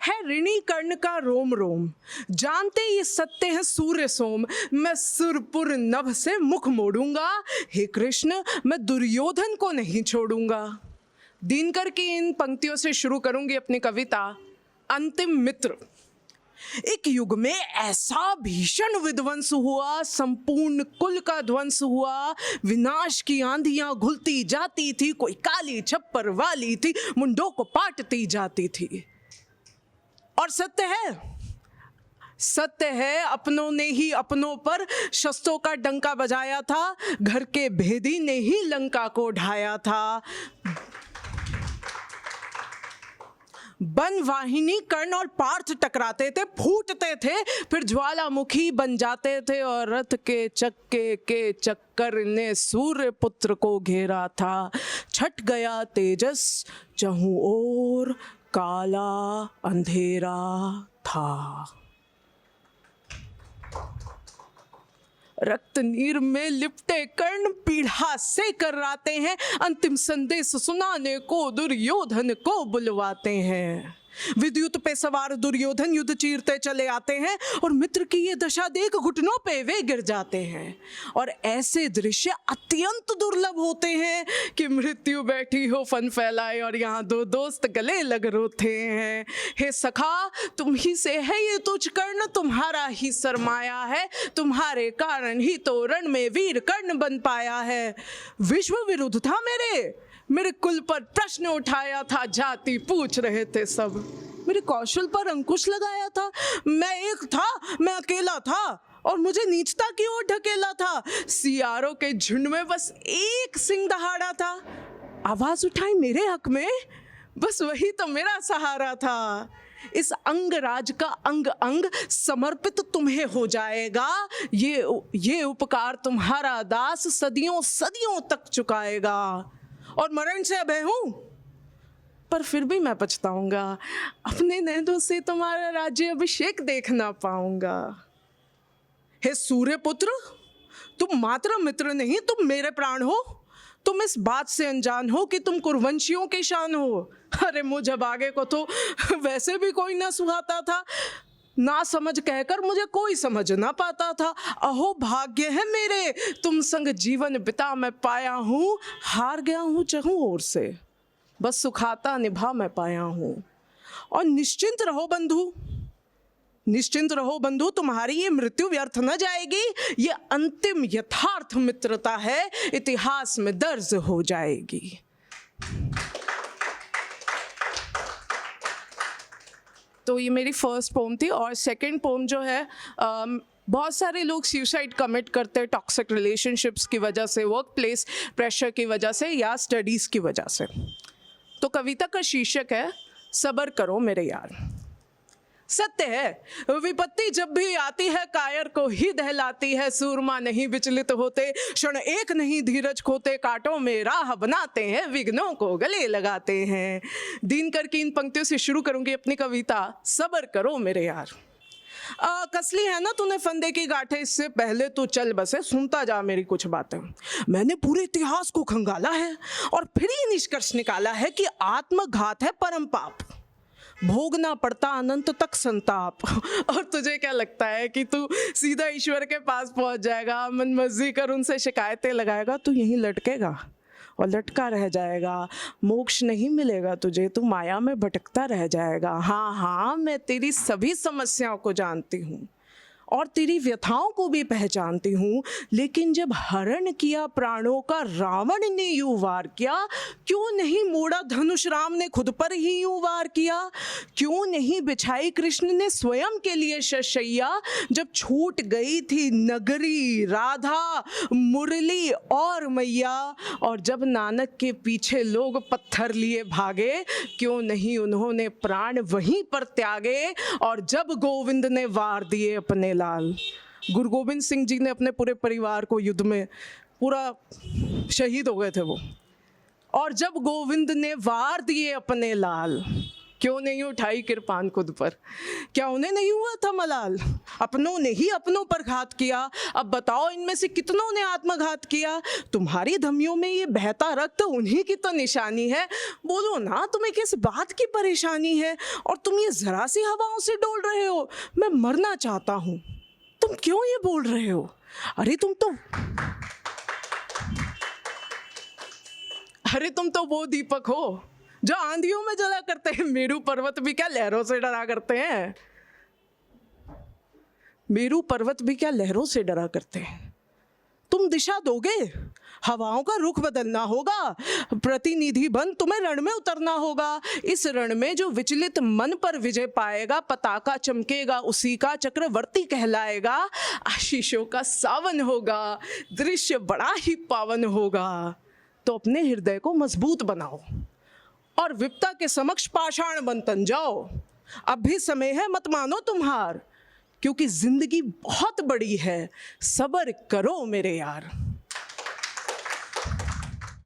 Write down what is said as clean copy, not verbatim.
है ऋणी कर्ण का रोम रोम, जानते ये सत्य है सूर्य सोम, मैं सुरपुर नभ से मुख मोड़ूंगा, हे कृष्ण मैं दुर्योधन को नहीं छोड़ूंगा। दिनकर की इन पंक्तियों से शुरू करूंगी अपनी कविता अंतिम मित्र। एक युग में ऐसा भीषण विध्वंस हुआ, संपूर्ण कुल का ध्वंस हुआ, विनाश की आंधियां घुलती जाती थी, कोई काली छप्पर वाली थी, मुंडों को पाटती जाती थी। और सत्य है अपनों ने ही अपनों पर शस्त्रों का डंका बजाया था, घर के भेदी ने ही लंका को ढाया था। वन वाहिनी कर्ण और पार्थ टकराते थे, फूटते थे, फिर ज्वालामुखी बन जाते थे, और रथ के चक्के के चक्कर ने सूर्य पुत्र को घेरा था। छट गया तेजस चहुं ओर, काला अंधेरा था। रक्त नीर में लिपटे कर्ण पीढ़ा से कर्राते हैं, अंतिम संदेश सुनाने को दुर्योधन को बुलवाते हैं। विद्युत पे सवार दुर्योधन युद्ध चीरते चले आते हैं, और मित्र की ये दशा देख घुटनों पे वे गिर जाते हैं। और ऐसे दृश्य अत्यंत दुर्लभ होते हैं कि मृत्यु बैठी हो फन फैलाए, और यहाँ दो दोस्त गले लग रोते हैं। हे सखा तुम ही से है ये तुझ कर्ण, तुम्हारा ही सरमाया है, तुम्हारे कारण ही तो रण में वीर कर्ण बन पाया है। विश्व विरुद्ध था मेरे कुल पर प्रश्न उठाया था, जाति पूछ रहे थे सब, मेरे कौशल पर अंकुश लगाया था। मैं एक था, मैं अकेला था, और मुझे नीचता की ओर ढकेला था। सियारों के झुंड में बस एक सिंह दहाड़ा था, आवाज उठाई मेरे हक में, बस वही तो मेरा सहारा था। इस अंगराज का अंग अंग समर्पित तुम्हें हो जाएगा, ये उपकार तुम्हारा दास सदियों सदियों तक चुकाएगा। और मरण से अभय हूं, पर फिर भी मैं पछताऊंगा, अपने नैनों से तुम्हारा राज्य अभिषेक देख ना पाऊंगा। हे सूर्यपुत्र तुम मात्र मित्र नहीं, तुम मेरे प्राण हो। तुम इस बात से अनजान हो कि तुम कुरुवंशियों की शान हो। अरे मुझे भागे को तो वैसे भी कोई ना सुहाता था, ना समझ कहकर मुझे कोई समझ ना पाता था। अहो भाग्य है मेरे, तुम संग जीवन बिता मैं पाया हूँ, हार गया हूँ चहुं ओर से, बस सुखाता निभा मैं पाया हूँ। और निश्चिंत रहो बंधु, तुम्हारी ये मृत्यु व्यर्थ न जाएगी, ये अंतिम यथार्थ मित्रता है, इतिहास में दर्ज हो जाएगी। तो ये मेरी फर्स्ट पोम थी। और सेकंड पोम जो है, बहुत सारे लोग सुसाइड कमिट करते हैं टॉक्सिक रिलेशनशिप्स की वजह से, वर्क प्लेस प्रेशर की वजह से, या स्टडीज़ की वजह से। तो कविता का शीर्षक है सबर करो मेरे यार। सत्य है विपत्ति जब भी आती है कायर को ही दहलाती है, सूरमा नहीं विचलित होते, क्षण एक नहीं धीरज खोते, कांटों में राह बनाते हैं, विघ्नों को गले लगाते हैं। दिनकर की इन पंक्तियों से शुरू करूंगी अपनी कविता सबर करो मेरे यार। कसली है ना तूने फंदे की गांठें, इससे पहले तू चल बसे, सुनता जा मेरी कुछ बातें। मैंने पूरे इतिहास को खंगाला है और फिर ये निष्कर्ष निकाला है कि आत्मघात है परम पाप, भोगना पड़ता अनंत तक संताप। और तुझे क्या लगता है कि तू सीधा ईश्वर के पास पहुंच जाएगा, मन मर्जी कर उनसे शिकायतें लगाएगा, तू यहीं लटकेगा और लटका रह जाएगा, मोक्ष नहीं मिलेगा तुझे, तू माया में भटकता रह जाएगा। हाँ मैं तेरी सभी समस्याओं को जानती हूँ और तेरी व्यथाओं को भी पहचानती हूँ, लेकिन जब हरण किया प्राणों का रावण ने यूं वार किया, क्यों नहीं मोड़ा धनुष राम ने खुद पर ही यूं वार किया? क्यों नहीं बिछाई कृष्ण ने स्वयं के लिए शैया, जब छूट गई थी नगरी राधा मुरली और मैया? और जब नानक के पीछे लोग पत्थर लिए भागे, क्यों नहीं उन्होंने प्राण वहीं पर त्यागे? और जब गोविंद ने वार दिए अपने लाल, गुरु गोविंद सिंह जी ने अपने पूरे परिवार को युद्ध में पूरा शहीद हो गए थे वो, और जब गोविंद ने वार दिए अपने लाल, क्यों नहीं उठाई कृपान खुद पर? क्या उन्हें नहीं हुआ था मलाल? अपनों ने ही अपनों पर घात किया। अब बताओ इनमें से कितनों ने आत्मघात किया? तुम्हारी धमनियों में ये बहता रक्त उन्हीं की तो निशानी है। बोलो ना, तुम्हें किस बात की परेशानी है? और तुम ये जरा सी हवाओं से डोल रहे हो। मैं मरना चाहता हूं, तुम क्यों ये बोल रहे हो? अरे तुम तो वो दीपक हो जो आंधियों में जला करते हैं। मेरू पर्वत भी क्या लहरों से डरा करते हैं? मेरू पर्वत भी क्या लहरों से डरा करते हैं? तुम दिशा दोगे, हवाओं का रुख बदलना होगा, प्रतिनिधि बन तुम्हें रण में उतरना होगा। इस रण में जो विचलित मन पर विजय पाएगा, पताका चमकेगा, उसी का चक्रवर्ती कहलाएगा। आशीषों का सावन होगा, दृश्य बड़ा ही पावन होगा। तो अपने हृदय को मजबूत बनाओ और विपदा के समक्ष पाषाण बन जाओ। अब भी समय है, मत मानो तुम हार, क्योंकि जिंदगी बहुत बड़ी है। सब्र करो मेरे यार।